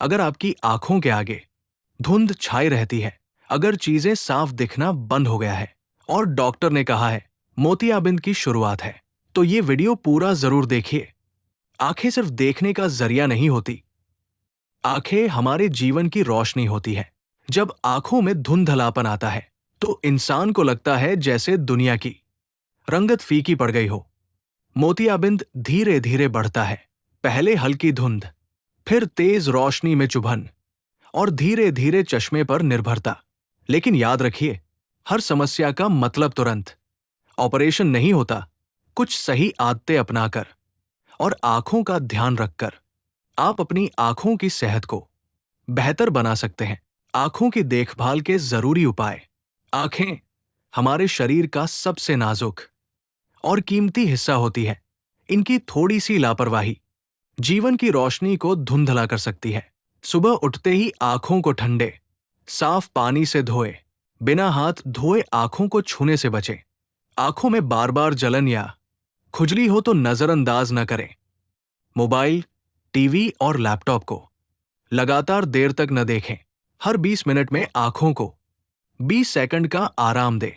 अगर आपकी आंखों के आगे धुंध छाई रहती है, अगर चीजें साफ दिखना बंद हो गया है और डॉक्टर ने कहा है मोतियाबिंद की शुरुआत है, तो ये वीडियो पूरा जरूर देखिए। आंखें सिर्फ देखने का जरिया नहीं होती। आंखें हमारे जीवन की रोशनी होती है। जब आंखों में धुंधलापन आता है तो इंसान को लगता है जैसे दुनिया की रंगत फीकी पड़ गई हो। मोतियाबिंद धीरे धीरे बढ़ता है, पहले हल्की धुंध, फिर तेज रोशनी में चुभन और धीरे धीरे चश्मे पर निर्भरता। लेकिन याद रखिए, हर समस्या का मतलब तुरंत ऑपरेशन नहीं होता। कुछ सही आदतें अपनाकर और आंखों का ध्यान रखकर आप अपनी आंखों की सेहत को बेहतर बना सकते हैं। आंखों की देखभाल के जरूरी उपाय। आंखें हमारे शरीर का सबसे नाजुक और कीमती हिस्सा होती है। इनकी थोड़ी सी लापरवाही जीवन की रोशनी को धुंधला कर सकती है। सुबह उठते ही आंखों को ठंडे साफ पानी से धोए, बिना हाथ धोए आंखों को छूने से बचें। आंखों में बार बार जलन या खुजली हो तो नजरअंदाज न करें। मोबाइल, टीवी और लैपटॉप को लगातार देर तक न देखें। हर 20 मिनट में आंखों को 20 सेकंड का आराम दें।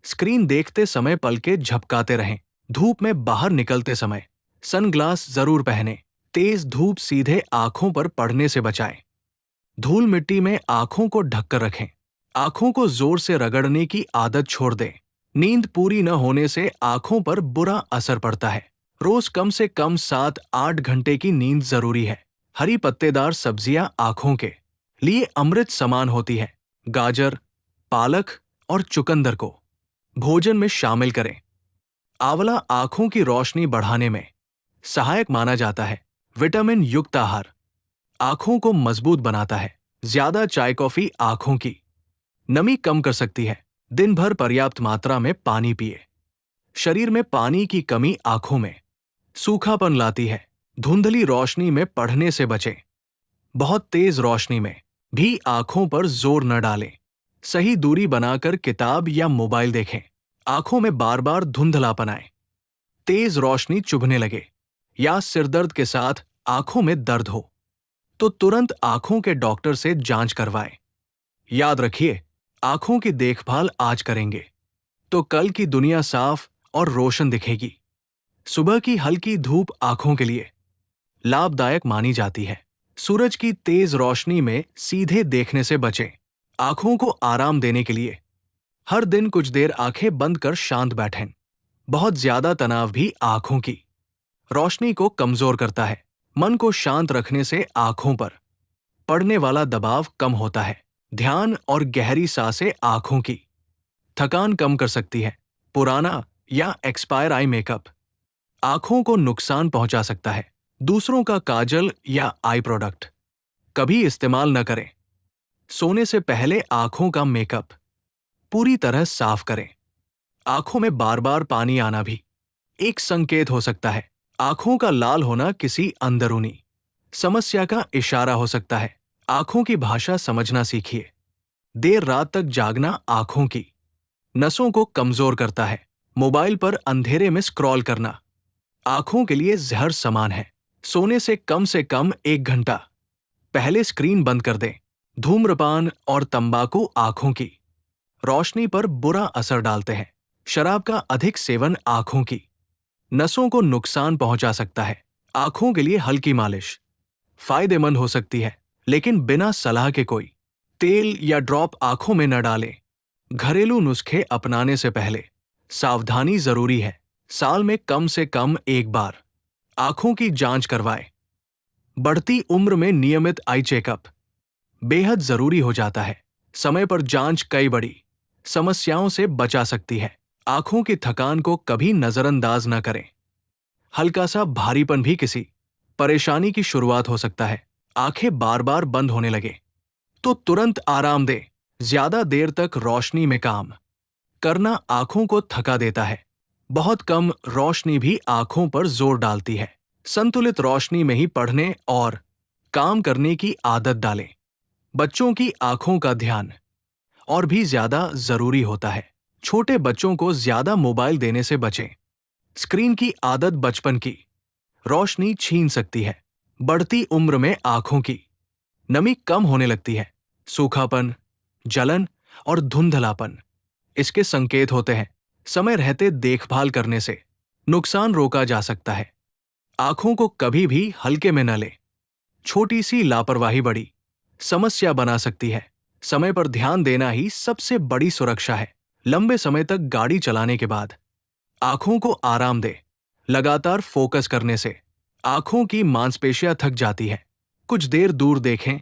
स्क्रीन देखते समय पलकें झपकाते रहें। धूप में बाहर निकलते समय सनग्लास जरूर पहनें। तेज धूप सीधे आंखों पर पड़ने से बचाएं। धूल मिट्टी में आंखों को ढककर रखें। आंखों को जोर से रगड़ने की आदत छोड़ दें। नींद पूरी न होने से आंखों पर बुरा असर पड़ता है। रोज कम से कम 7-8 घंटे की नींद जरूरी है। हरी पत्तेदार सब्जियां आंखों के लिए अमृत समान होती है। गाजर, पालक और चुकंदर को भोजन में शामिल करें। आंवला आंखों की रोशनी बढ़ाने में सहायक माना जाता है। विटामिन युक्त आहार आंखों को मजबूत बनाता है। ज्यादा चाय कॉफी आंखों की नमी कम कर सकती है। दिन भर पर्याप्त मात्रा में पानी पिए। शरीर में पानी की कमी आंखों में सूखापन लाती है। धुंधली रोशनी में पढ़ने से बचें। बहुत तेज रोशनी में भी आंखों पर जोर न डालें। सही दूरी बनाकर किताब या मोबाइल देखें। आंखों में बार बार धुंधलापन आए, तेज रोशनी चुभने लगे या सिरदर्द के साथ आंखों में दर्द हो तो तुरंत आंखों के डॉक्टर से जांच करवाएं। याद रखिए, आंखों की देखभाल आज करेंगे तो कल की दुनिया साफ और रोशन दिखेगी। सुबह की हल्की धूप आंखों के लिए लाभदायक मानी जाती है। सूरज की तेज रोशनी में सीधे देखने से बचें। आंखों को आराम देने के लिए हर दिन कुछ देर आंखें बंद कर शांत बैठें। बहुत ज्यादा तनाव भी आंखों की रोशनी को कमजोर करता है। मन को शांत रखने से आंखों पर पड़ने वाला दबाव कम होता है। ध्यान और गहरी सांसें आंखों की थकान कम कर सकती है। पुराना या एक्सपायर आई मेकअप आंखों को नुकसान पहुंचा सकता है। दूसरों का काजल या आई प्रोडक्ट कभी इस्तेमाल न करें। सोने से पहले आंखों का मेकअप पूरी तरह साफ करें। आंखों में बार बार पानी आना भी एक संकेत हो सकता है। आंखों का लाल होना किसी अंदरूनी समस्या का इशारा हो सकता है। आंखों की भाषा समझना सीखिए। देर रात तक जागना आंखों की नसों को कमजोर करता है। मोबाइल पर अंधेरे में स्क्रॉल करना आंखों के लिए जहर समान है। सोने से कम 1 घंटा पहले स्क्रीन बंद कर दें। धूम्रपान और तंबाकू आंखों की रोशनी पर बुरा असर डालते हैं। शराब का अधिक सेवन आंखों की नसों को नुकसान पहुंचा सकता है। आंखों के लिए हल्की मालिश फायदेमंद हो सकती है, लेकिन बिना सलाह के कोई तेल या ड्रॉप आंखों में न डालें। घरेलू नुस्खे अपनाने से पहले सावधानी जरूरी है। साल में कम से कम 1 बार आंखों की जांच करवाएं। बढ़ती उम्र में नियमित आई चेकअप बेहद जरूरी हो जाता है। समय पर जांच कई बड़ी समस्याओं से बचा सकती है। आंखों की थकान को कभी नजरअंदाज न करें। हल्का सा भारीपन भी किसी परेशानी की शुरुआत हो सकता है। आंखें बार बार बंद होने लगे तो तुरंत आराम दें। ज्यादा देर तक रोशनी में काम करना आंखों को थका देता है। बहुत कम रोशनी भी आंखों पर जोर डालती है। संतुलित रोशनी में ही पढ़ने और काम करने की आदत डालें। बच्चों की आंखों का ध्यान और भी ज्यादा जरूरी होता है। छोटे बच्चों को ज्यादा मोबाइल देने से बचें। स्क्रीन की आदत बचपन की रोशनी छीन सकती है। बढ़ती उम्र में आंखों की नमी कम होने लगती है, सूखापन, जलन और धुंधलापन इसके संकेत होते हैं। समय रहते देखभाल करने से नुकसान रोका जा सकता है। आंखों को कभी भी हल्के में न लें। छोटी सी लापरवाही बड़ी समस्या बना सकती है। समय पर ध्यान देना ही सबसे बड़ी सुरक्षा है। लंबे समय तक गाड़ी चलाने के बाद आंखों को आराम दे। लगातार फोकस करने से आंखों की मांसपेशियां थक जाती है। कुछ देर दूर देखें,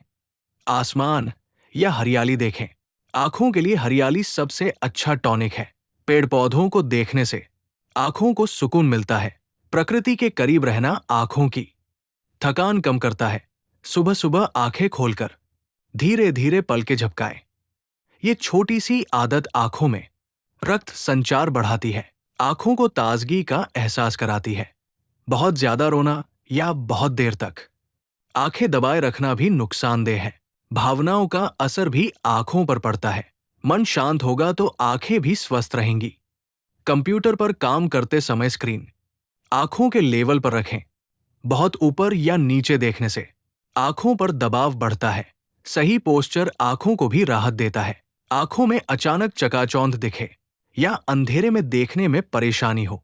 आसमान या हरियाली देखें। आंखों के लिए हरियाली सबसे अच्छा टॉनिक है। पेड़ पौधों को देखने से आंखों को सुकून मिलता है। प्रकृति के करीब रहना आंखों की थकान कम करता है। सुबह सुबह आंखें खोलकर धीरे धीरे पलकें झपकाएं। ये छोटी सी आदत आंखों में रक्त संचार बढ़ाती है, आंखों को ताजगी का एहसास कराती है। बहुत ज्यादा रोना या बहुत देर तक आंखें दबाए रखना भी नुकसानदेह है। भावनाओं का असर भी आंखों पर पड़ता है। मन शांत होगा तो आंखें भी स्वस्थ रहेंगी। कंप्यूटर पर काम करते समय स्क्रीन आंखों के लेवल पर रखें। बहुत ऊपर या नीचे देखने से आंखों पर दबाव बढ़ता है। सही पोस्चर आंखों को भी राहत देता है। आंखों में अचानक चकाचौंध दिखे या अंधेरे में देखने में परेशानी हो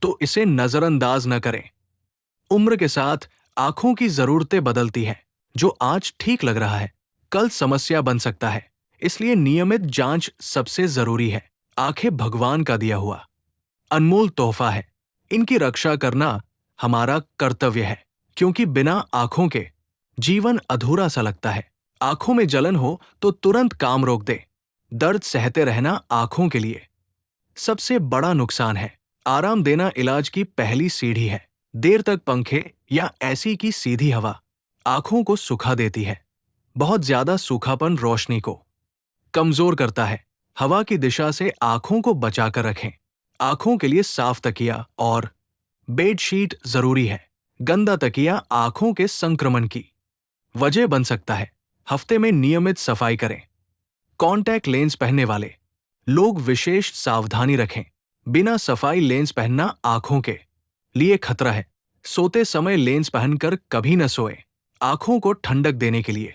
तो इसे नजरअंदाज न करें। उम्र के साथ आंखों की जरूरतें बदलती हैं। जो आज ठीक लग रहा है कल समस्या बन सकता है, इसलिए नियमित जांच सबसे जरूरी है। आंखें भगवान का दिया हुआ अनमोल तोहफा है। इनकी रक्षा करना हमारा कर्तव्य है, क्योंकि बिना आंखों के जीवन अधूरा सा लगता है। आंखों में जलन हो तो तुरंत काम रोक दे। दर्द सहते रहना आंखों के लिए सबसे बड़ा नुकसान है। आराम देना इलाज की पहली सीढ़ी है। देर तक पंखे या एसी की सीधी हवा आंखों को सुखा देती है। बहुत ज्यादा सूखापन रोशनी को कमजोर करता है। हवा की दिशा से आंखों को बचाकर रखें। आंखों के लिए साफ तकिया और बेडशीट जरूरी है। गंदा तकिया आंखों के संक्रमण की वजह बन सकता है। हफ्ते में नियमित सफाई करें। कॉन्टैक्ट लेंस पहनने वाले लोग विशेष सावधानी रखें। बिना सफाई लेंस पहनना आंखों के लिए खतरा है। सोते समय लेंस पहनकर कभी न सोएं। आंखों को ठंडक देने के लिए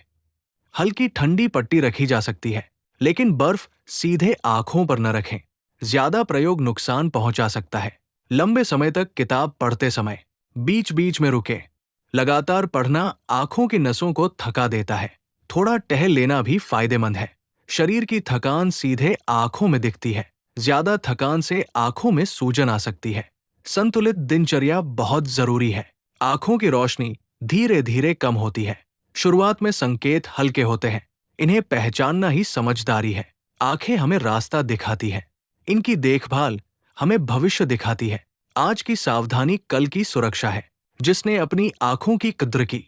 हल्की ठंडी पट्टी रखी जा सकती है, लेकिन बर्फ सीधे आंखों पर न रखें। ज्यादा प्रयोग नुकसान पहुंचा सकता है। लंबे समय तक किताब पढ़ते समय बीच बीच में रुकें। लगातार पढ़ना आंखों की नसों को थका देता है। थोड़ा टहल लेना भी फायदेमंद है। शरीर की थकान सीधे आंखों में दिखती है। ज्यादा थकान से आंखों में सूजन आ सकती है। संतुलित दिनचर्या बहुत जरूरी है। आंखों की रोशनी धीरे धीरे कम होती है। शुरुआत में संकेत हल्के होते हैं। इन्हें पहचानना ही समझदारी है। आंखें हमें रास्ता दिखाती है। इनकी देखभाल हमें भविष्य दिखाती है। आज की सावधानी कल की सुरक्षा है। जिसने अपनी आंखों की कद्र की,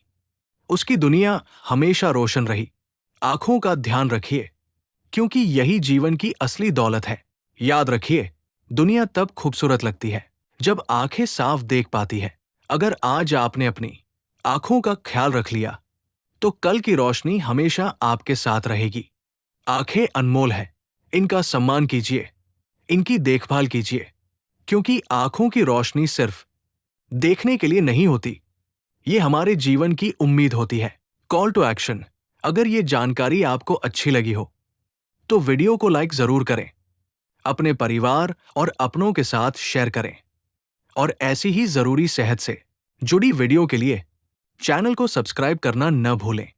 उसकी दुनिया हमेशा रोशन रही। आंखों का ध्यान रखिए, क्योंकि यही जीवन की असली दौलत है। याद रखिए, दुनिया तब खूबसूरत लगती है जब आंखें साफ देख पाती है। अगर आज आपने अपनी आंखों का ख्याल रख लिया तो कल की रोशनी हमेशा आपके साथ रहेगी। आंखें अनमोल है, इनका सम्मान कीजिए, इनकी देखभाल कीजिए, क्योंकि आंखों की रोशनी सिर्फ देखने के लिए नहीं होती, ये हमारे जीवन की उम्मीद होती है। कॉल टू एक्शन: अगर ये जानकारी आपको अच्छी लगी हो तो वीडियो को लाइक जरूर करें, अपने परिवार और अपनों के साथ शेयर करें और ऐसी ही जरूरी सेहत से जुड़ी वीडियो के लिए चैनल को सब्सक्राइब करना न भूलें।